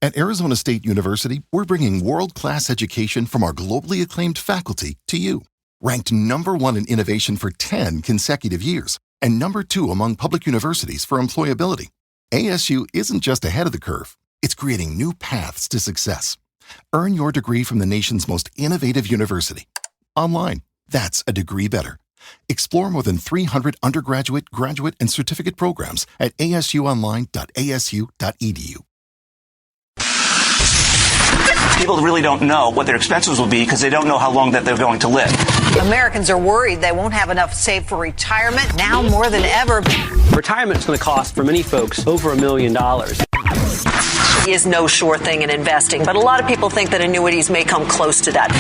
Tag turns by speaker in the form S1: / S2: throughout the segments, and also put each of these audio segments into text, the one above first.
S1: At Arizona State University, we're bringing world-class education from our globally acclaimed faculty to you. Ranked #1 in innovation for 10 consecutive years and #2 among public universities for employability, ASU isn't just ahead of the curve, it's creating new paths to success. Earn your degree from the nation's most innovative university. Online, that's a degree better. Explore more than 300 undergraduate, graduate, and certificate programs at asuonline.asu.edu.
S2: People really don't know what their expenses will be because they don't know how long that they're going to live.
S3: Americans are worried they won't have enough saved for retirement now more than ever.
S4: Retirement is going to cost for many folks over $1 million.
S3: Is no sure thing in investing, but a lot of people think that annuities may come close to that.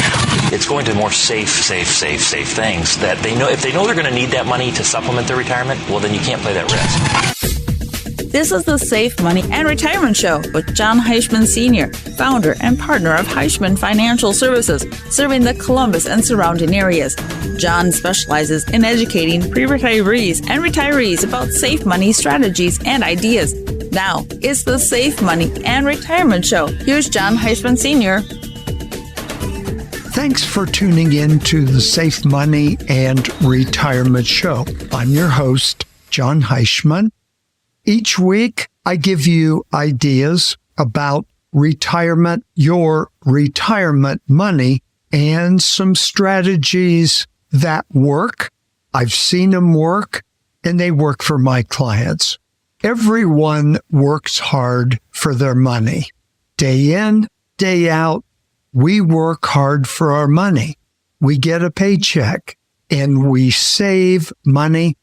S5: It's going to more safe things that they know. If they know they're going to need that money to supplement their retirement, well, then you can't play that risk.
S6: This is the Safe Money and Retirement Show with Jon Heischman Sr., founder and partner of Heischman Financial Services, serving the Columbus and surrounding areas. Jon specializes in educating pre-retirees and retirees about safe money strategies and ideas. Now, it's the Safe Money and Retirement Show. Here's Jon Heischman Sr.
S7: Thanks for tuning in to the Safe Money and Retirement Show. I'm your host, Jon Heischman. Each week, I give you ideas about retirement, your retirement money, and some strategies that work. I've seen them work, and they work for my clients. Everyone works hard for their money. Day in, day out, we work hard for our money. We get a paycheck, and we save money,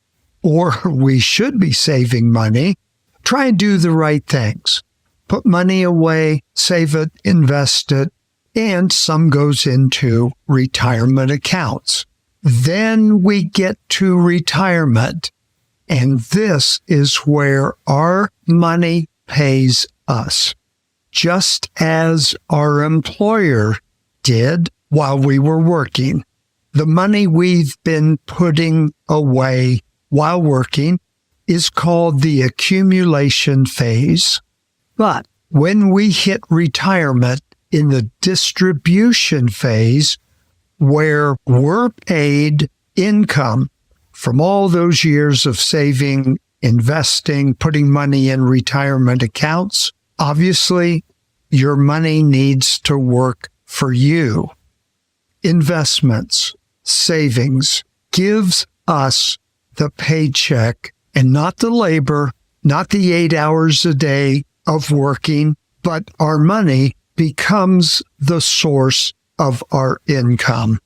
S7: or we should be saving money. Try and do the right things. Put money away, save it, invest it, and some goes into retirement accounts. Then we get to retirement, and this is where our money pays us, just as our employer did while we were working. The money we've been putting away while working is called the accumulation phase. But when we hit retirement in the distribution phase, where we're paid income from all those years of saving, investing, putting money in retirement accounts, obviously your money needs to work for you. Investments, savings, gives us the paycheck and not the labor, not the 8 hours a day of working, but our money becomes the source of our income.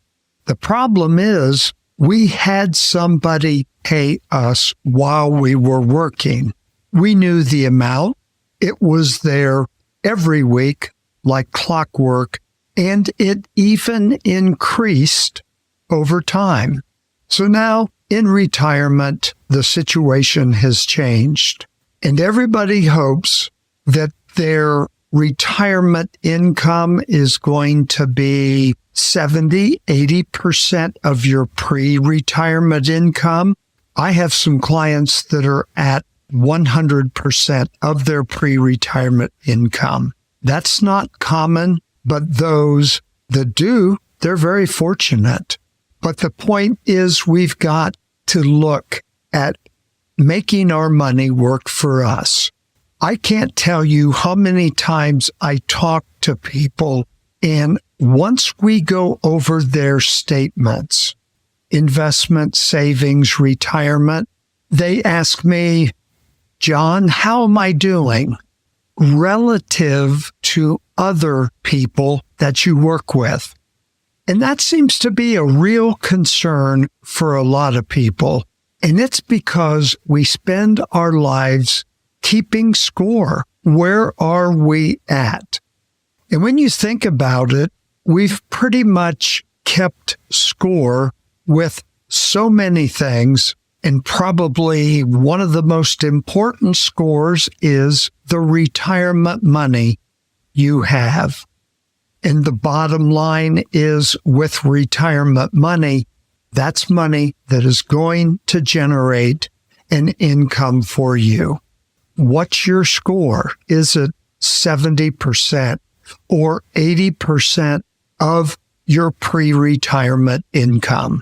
S7: The problem is we had somebody pay us while we were working. We knew the amount. It was there every week like clockwork, and it even increased over time. So now, in retirement, the situation has changed, and everybody hopes that their retirement income is going to be 70, 80% of your pre-retirement income. I have some clients that are at 100% of their pre-retirement income. That's not common, but those that do, they're very fortunate. But the point is we've got to look at making our money work for us. I can't tell you how many times I talk to people, and once we go over their statements, investment, savings, retirement, they ask me, Jon, how am I doing relative to other people that you work with? And that seems to be a real concern for a lot of people. And it's because we spend our lives keeping score. Where are we at? And when you think about it, we've pretty much kept score with so many things. And probably one of the most important scores is the retirement money you have. And the bottom line is with retirement money, that's money that is going to generate an income for you. What's your score? Is it 70% or 80% of your pre-retirement income.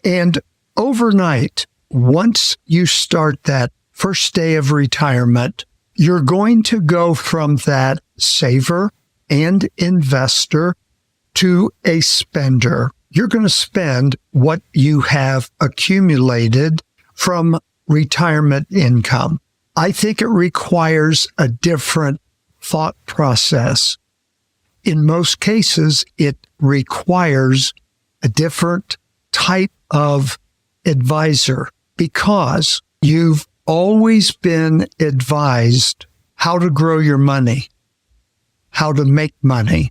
S7: And overnight, once you start that first day of retirement, you're going to go from that saver and investor to a spender. You're going to spend what you have accumulated from retirement income. I think it requires a different thought process. In most cases, it requires a different type of advisor because you've always been advised how to grow your money, how to make money.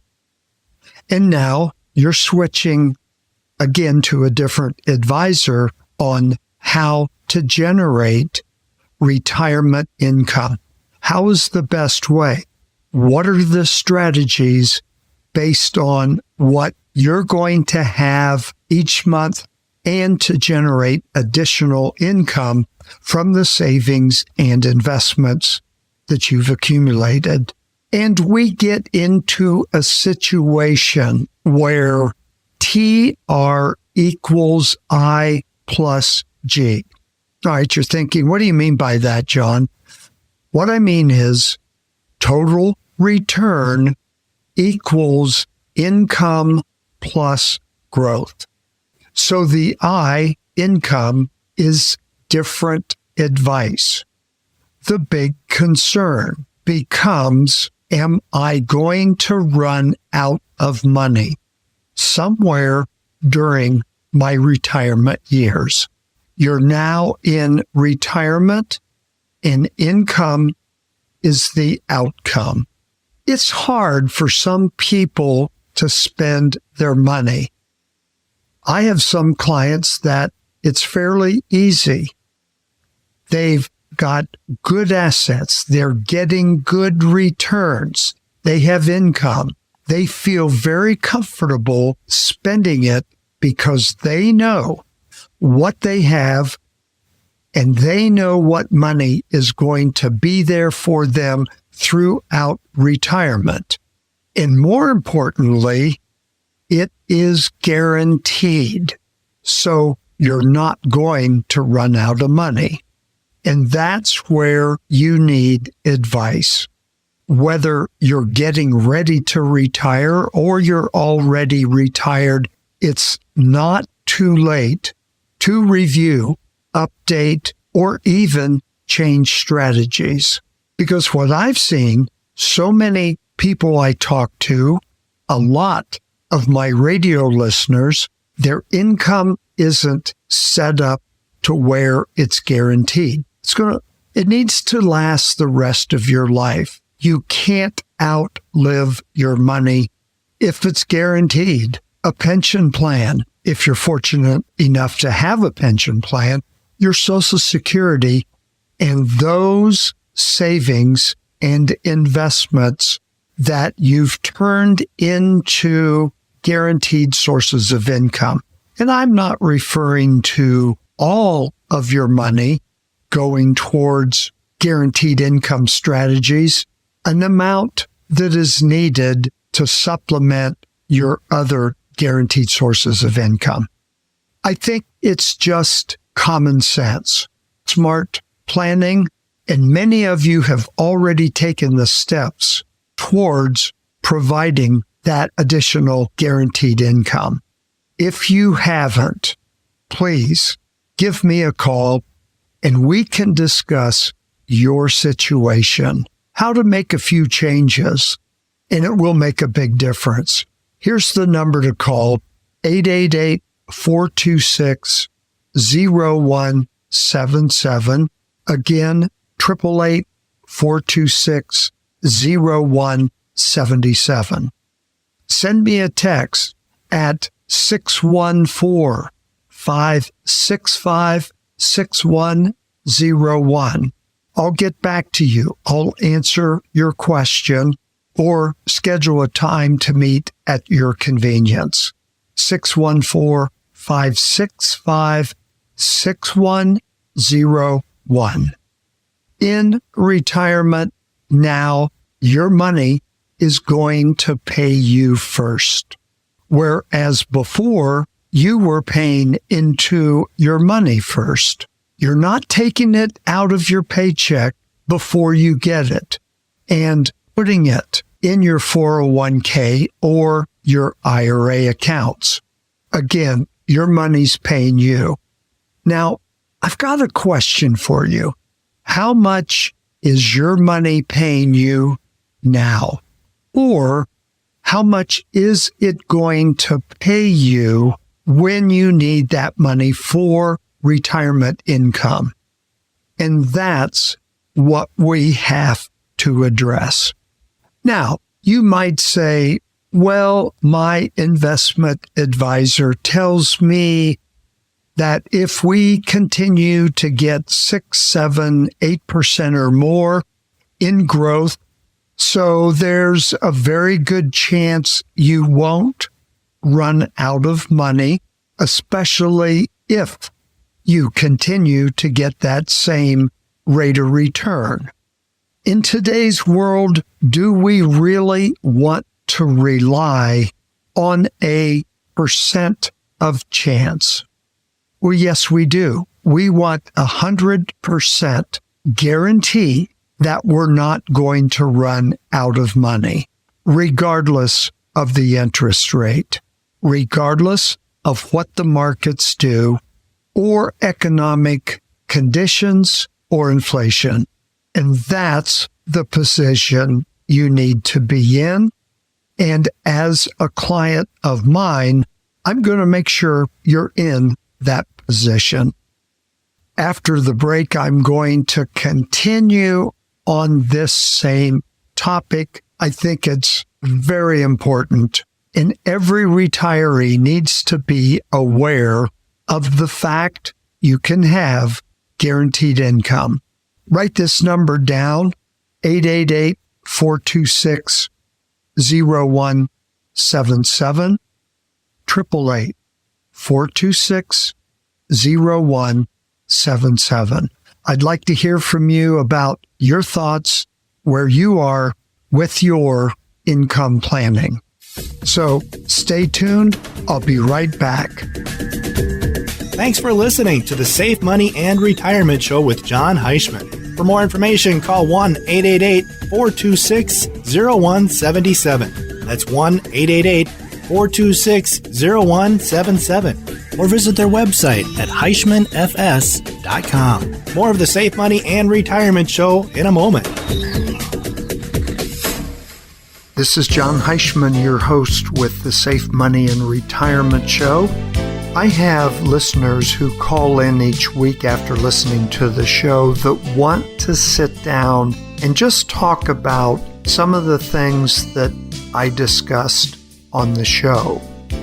S7: And now you're switching again to a different advisor on how to generate retirement income. How is the best way? What are the strategies based on what you're going to have each month and to generate additional income from the savings and investments that you've accumulated? And we get into a situation where TR equals I plus G. All right, you're thinking, what do you mean by that, John? What I mean is total return equals income plus growth. So the I, income, is different advice. The big concern becomes, am I going to run out of money somewhere during my retirement years? You're now in retirement and income is the outcome. It's hard for some people to spend their money. I have some clients that it's fairly easy. They've got good assets. They're getting good returns. They have income. They feel very comfortable spending it because they know what they have and they know what money is going to be there for them throughout retirement. And more importantly, it is guaranteed. So you're not going to run out of money. And that's where you need advice. Whether you're getting ready to retire or you're already retired, it's not too late to review, update, or even change strategies. Because what I've seen, so many people I talk to, a lot of my radio listeners, their income isn't set up to where it's guaranteed. It needs to last the rest of your life. You can't outlive your money if it's guaranteed. A pension plan, if you're fortunate enough to have a pension plan, your Social Security, and those savings and investments that you've turned into guaranteed sources of income. And I'm not referring to all of your money going towards guaranteed income strategies, an amount that is needed to supplement your other guaranteed sources of income. I think it's just common sense, smart planning, and many of you have already taken the steps towards providing that additional guaranteed income. If you haven't, please give me a call and we can discuss your situation, how to make a few changes, and it will make a big difference. Here's the number to call, 888-426-0177. Again, 888-426-0177. Send me a text at 614-565-6101. I'll get back to you. I'll answer your question or schedule a time to meet at your convenience. 614-565-6101. In retirement now your money is going to pay you first. Whereas before, you were paying into your money first. You're not taking it out of your paycheck before you get it and putting it in your 401k or your IRA accounts. Again, your money's paying you. Now, I've got a question for you. How much is your money paying you now? Or how much is it going to pay you when you need that money for retirement income? And that's what we have to address. Now, you might say, well, my investment advisor tells me that if we continue to get 6, 7, 8% or more in growth, so there's a very good chance you won't run out of money, especially if you continue to get that same rate of return. In today's world, do we really want to rely on a percent of chance? Well, yes, we do. We want 100% guarantee that we're not going to run out of money, regardless of the interest rate, regardless of what the markets do, or economic conditions or inflation. And that's the position you need to be in. And as a client of mine, I'm going to make sure you're in that position. After the break, I'm going to continue on this same topic. I think it's very important, and every retiree needs to be aware of the fact you can have guaranteed income. Write this number down, 888-426-0177, 888-426-0177. I'd like to hear from you about your thoughts, where you are with your income planning. So stay tuned. I'll be right back.
S8: Thanks for listening to the Safe Money and Retirement Show with Jon Heischman. For more information, call 1-888-426-0177. That's 1-888-426-0177. Or visit their website at HeischmanFS.com. More of the Safe Money and Retirement Show in a moment.
S7: This is Jon Heischman, your host with the Safe Money and Retirement Show. I have listeners who call in each week after listening to the show that want to sit down and just talk about some of the things that I discussed on the show.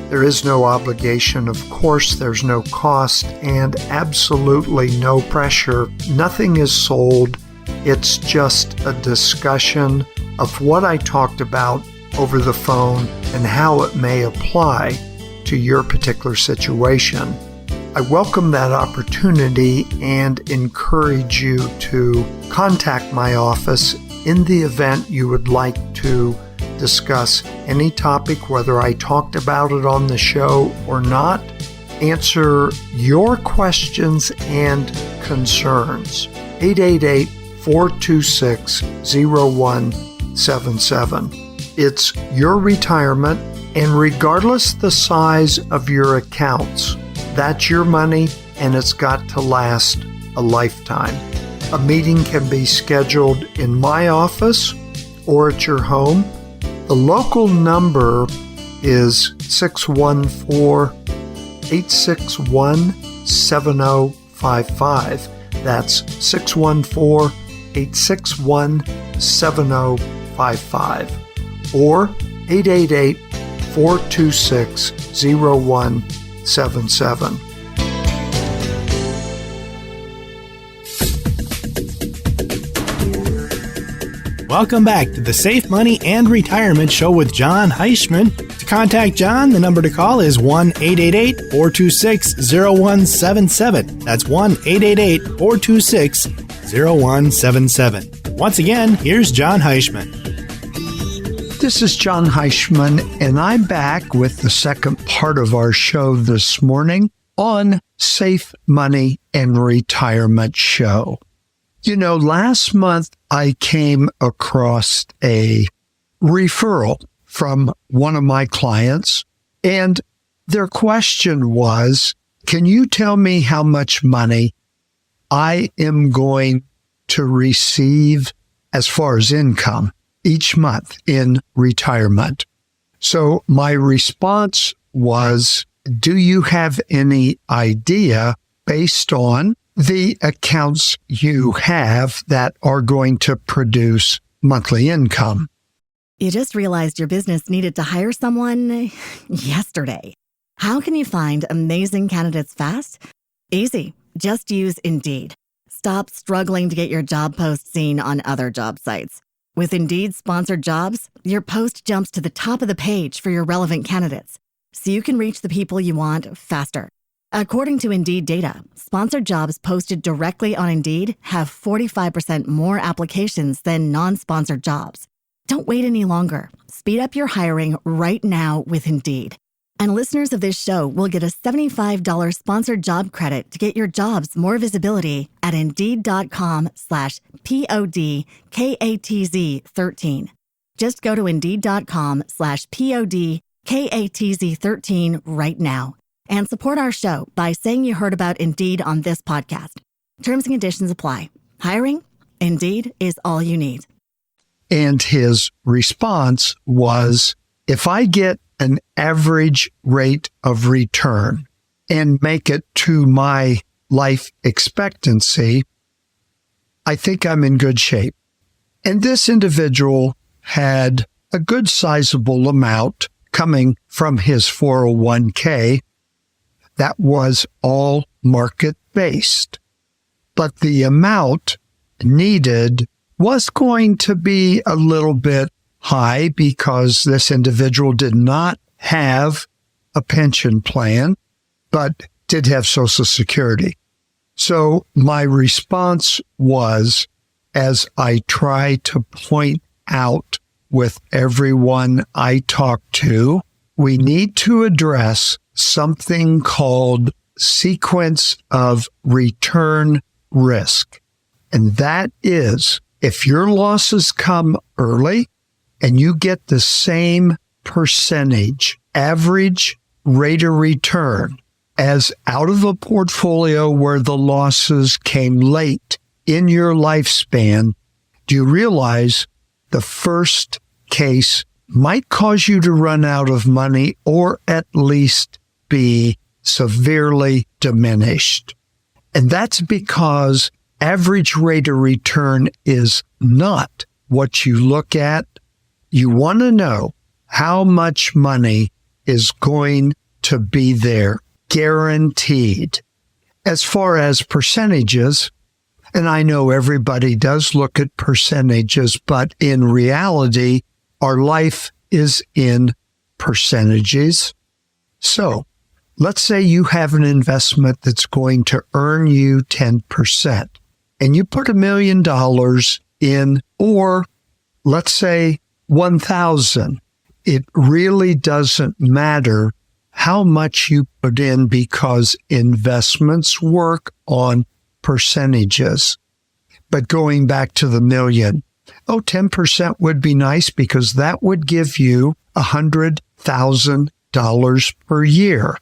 S7: There is no obligation, of course, there's no cost, and absolutely no pressure. Nothing is sold. It's just a discussion of what I talked about over the phone and how it may apply to your particular situation. I welcome that opportunity and encourage you to contact my office in the event you would like to discuss any topic, whether I talked about it on the show or not, answer your questions and concerns. 888-426-0177. It's your retirement, and regardless the size of your accounts, that's your money and it's got to last a lifetime. A meeting can be scheduled in my office or at your home. The local number is 614-861-7055. That's 614-861-7055. Or 888-426-0177.
S8: Welcome back to the Safe Money and Retirement Show with Jon Heischman. To contact Jon, the number to call is 1-888-426-0177. That's 1-888-426-0177. Once again, here's Jon Heischman.
S7: This is Jon Heischman, and I'm back with the second part of our show this morning on Safe Money and Retirement Show. You know, last month I came across a referral from one of my clients, and their question was, can you tell me how much money I am going to receive as far as income each month in retirement? So my response was, do you have any idea based on the accounts you have that are going to produce monthly income?
S9: You just realized your business needed to hire someone yesterday. How can you find amazing candidates fast? Easy. Just use Indeed. Stop struggling to get your job post seen on other job sites. With Indeed sponsored jobs, your post jumps to the top of the page for your relevant candidates, so you can reach the people you want faster. According to Indeed data, sponsored jobs posted directly on Indeed have 45% more applications than non-sponsored jobs. Don't wait any longer. Speed up your hiring right now with Indeed. And listeners of this show will get a $75 sponsored job credit to get your jobs more visibility at Indeed.com/PODKATZ13. Just go to Indeed.com/PODKATZ13 right now and support our show by saying you heard about Indeed on this podcast. Terms and conditions apply. Hiring? Indeed is all you need.
S7: And his response was, if I get an average rate of return and make it to my life expectancy, I think I'm in good shape. And this individual had a good sizable amount coming from his 401k that was all market-based. But the amount needed was going to be a little bit high because this individual did not have a pension plan, but did have Social Security. So my response was, as I try to point out with everyone I talk to, we need to address something called sequence of return risk. And that is, if your losses come early and you get the same percentage average rate of return as out of a portfolio where the losses came late in your lifespan, do you realize the first case might cause you to run out of money or at least be severely diminished? And that's because average rate of return is not what you look at. You want to know how much money is going to be there, guaranteed. As far as percentages, and I know everybody does look at percentages, but in reality, our life is in percentages. So let's say you have an investment that's going to earn you 10%. And you put $1 million in, or let's say 1,000. It really doesn't matter how much you put in because investments work on percentages. But going back to the million, 10% would be nice because that would give you $100,000 per year,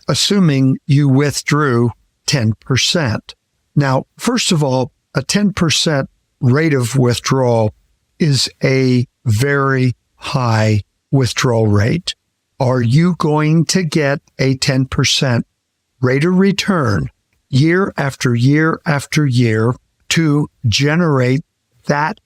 S7: assuming you withdrew 10%. Now, first of all, a 10% rate of withdrawal is a very high withdrawal rate. Are you going to get a 10% rate of return year after year after year to generate that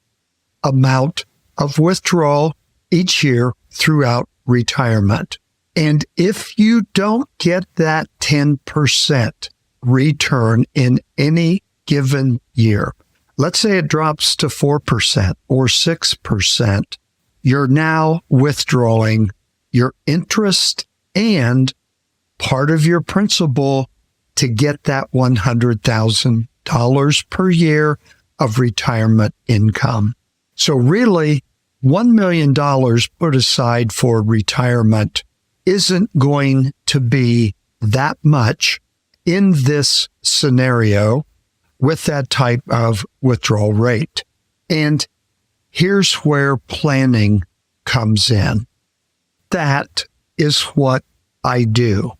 S7: amount of withdrawal each year throughout retirement? And if you don't get that 10% return in any given year, let's say it drops to 4% or 6%, you're now withdrawing your interest and part of your principal to get that $100,000 per year of retirement income. So really, $1 million put aside for retirement isn't going to be that much in this scenario with that type of withdrawal rate. And here's where planning comes in. That is what I do.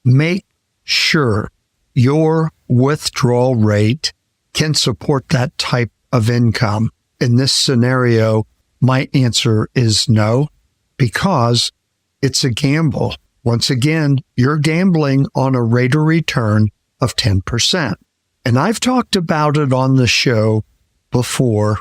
S7: Make sure your withdrawal rate can support that type of income. In this scenario, my answer is no, because it's a gamble. Once again, you're gambling on a rate of return of 10%. And I've talked about it on the show before,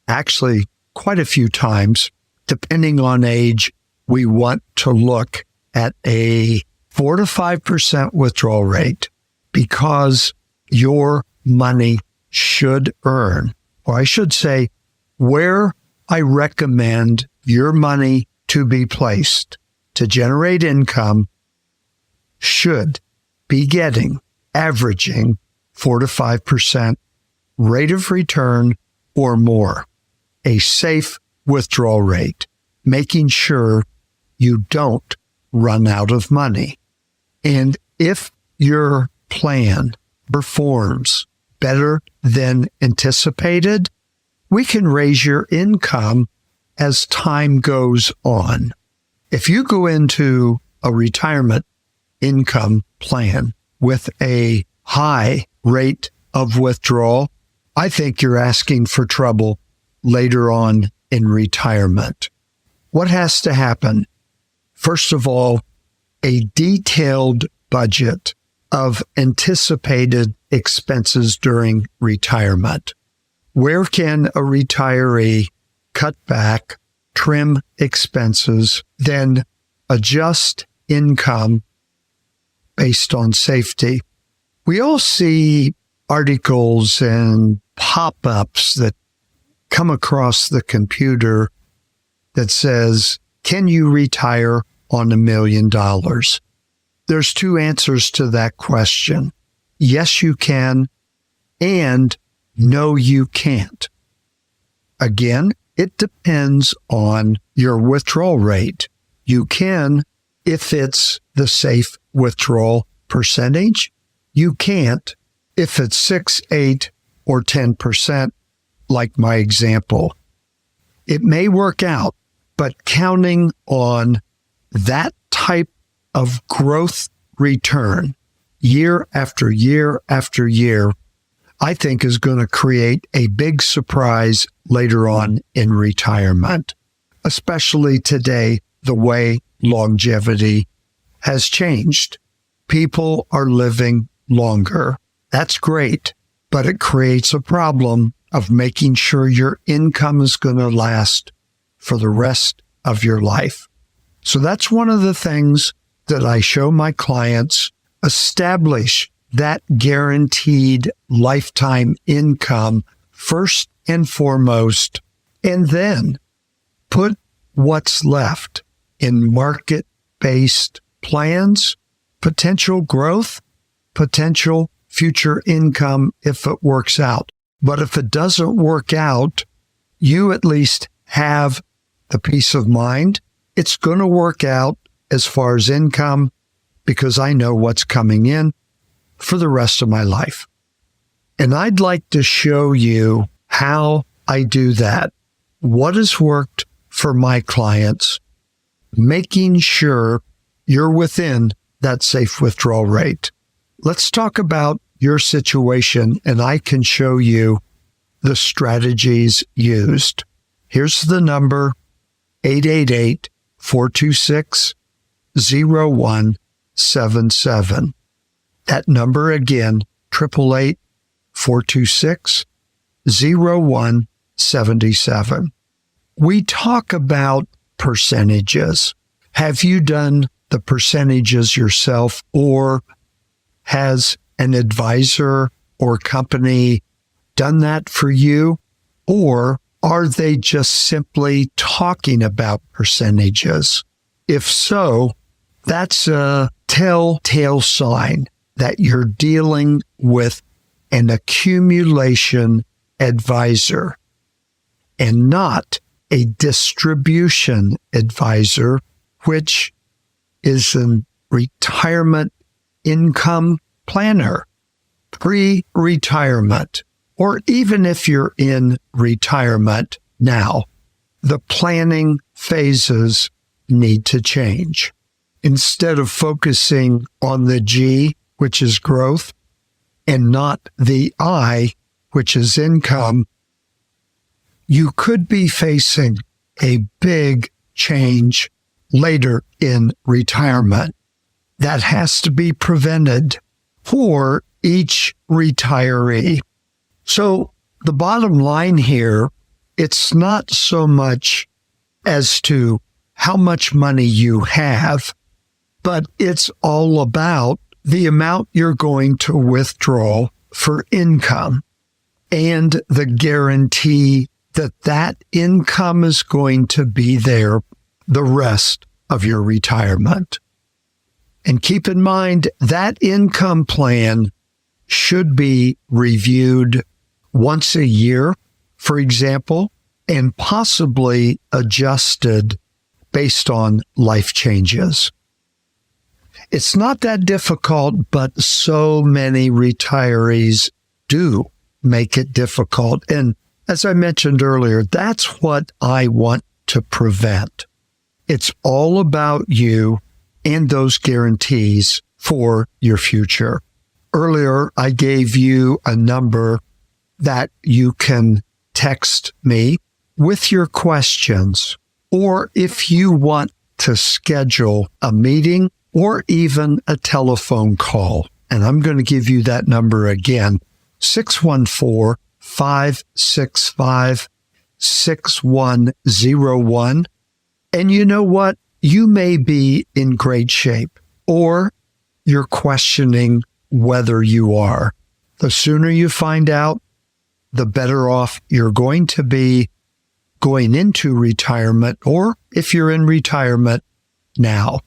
S7: actually quite a few times. Depending on age, we want to look at a 4 to 5% withdrawal rate because your money should earn, or I should say, where I recommend your money to be placed to generate income should be getting, averaging 4 to 5% rate of return or more, a safe withdrawal rate, making sure you don't run out of money. And if your plan performs better than anticipated, we can raise your income as time goes on. If you go into a retirement income plan with a high rate of withdrawal, I think you're asking for trouble later on in retirement. What has to happen? First of all, a detailed budget of anticipated expenses during retirement. Where can a retiree cut back, trim expenses, then adjust income based on safety? We all see articles and pop-ups that come across the computer that says, can you retire on $1 million? There's two answers to that question. Yes, you can, and no, you can't. Again, it depends on your withdrawal rate. You can if it's the safe withdrawal percentage. You can't if it's 6, 8, or 10%, like my example. It may work out, but counting on that type of growth return year after year after year, I think is going to create a big surprise later on in retirement, especially today, the way longevity has changed. People are living longer. That's great, but it creates a problem of making sure your income is going to last for the rest of your life. So that's one of the things that I show my clients. Establish that guaranteed lifetime income first and foremost, and then put what's left in market-based plans, potential growth, potential future income if it works out. But if it doesn't work out, you at least have the peace of mind. It's going to work out as far as income because I know what's coming in for the rest of my life. And I'd like to show you how I do that, what has worked for my clients, making sure you're within that safe withdrawal rate. Let's talk about your situation, and I can show you the strategies used. Here's the number, 888-426-0177. That number again, 888-426-0177. We talk about percentages. Have you done the percentages yourself, or has an advisor or company done that for you? Or are they just simply talking about percentages? If so, that's a telltale sign that you're dealing with an accumulation advisor and not a distribution advisor, which is a retirement income planner, pre-retirement, or even if you're in retirement now, the planning phases need to change. Instead of focusing on the G, which is growth, and not the I, which is income, you could be facing a big change later in retirement that has to be prevented for each retiree. So the bottom line here, it's not so much as to how much money you have, but it's all about the amount you're going to withdraw for income and the guarantee that that income is going to be there the rest of your retirement. And keep in mind that income plan should be reviewed once a year, for example, and possibly adjusted based on life changes. It's not that difficult, but so many retirees do make it difficult. And as I mentioned earlier, that's what I want to prevent. It's all about you and those guarantees for your future. Earlier, I gave you a number that you can text me with your questions, or if you want to schedule a meeting or even a telephone call. And I'm going to give you that number again, 614-565-6101. And you know what? You may be in great shape, or you're questioning whether you are. The sooner you find out, the better off you're going to be going into retirement, or if you're in retirement now.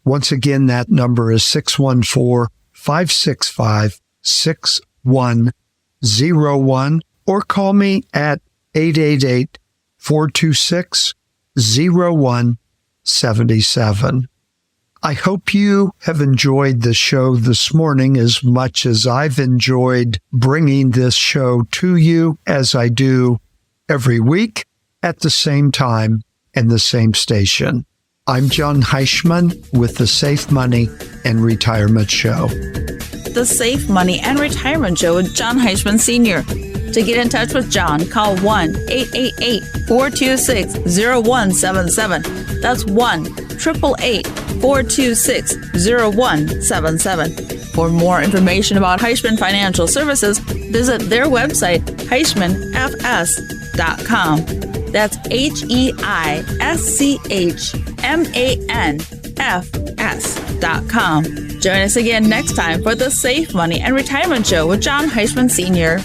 S7: Once again, that number is 614-565-6101, or call me at 888-426-0177. I hope you have enjoyed the show this morning as much as I've enjoyed bringing this show to you, as I do every week at the same time and the same station. I'm Jon Heischman with the Safe Money and Retirement Show.
S6: The Safe Money and Retirement Show with Jon Heischman Sr. To get in touch with Jon, call 1-888-426-0177. That's 1-888-426-0177. For more information about Heischman Financial Services, visit their website, HeischmanFS.com. That's HeischmanFS.com. Join us again next time for the Safe Money and Retirement Show with Jon Heischman Sr.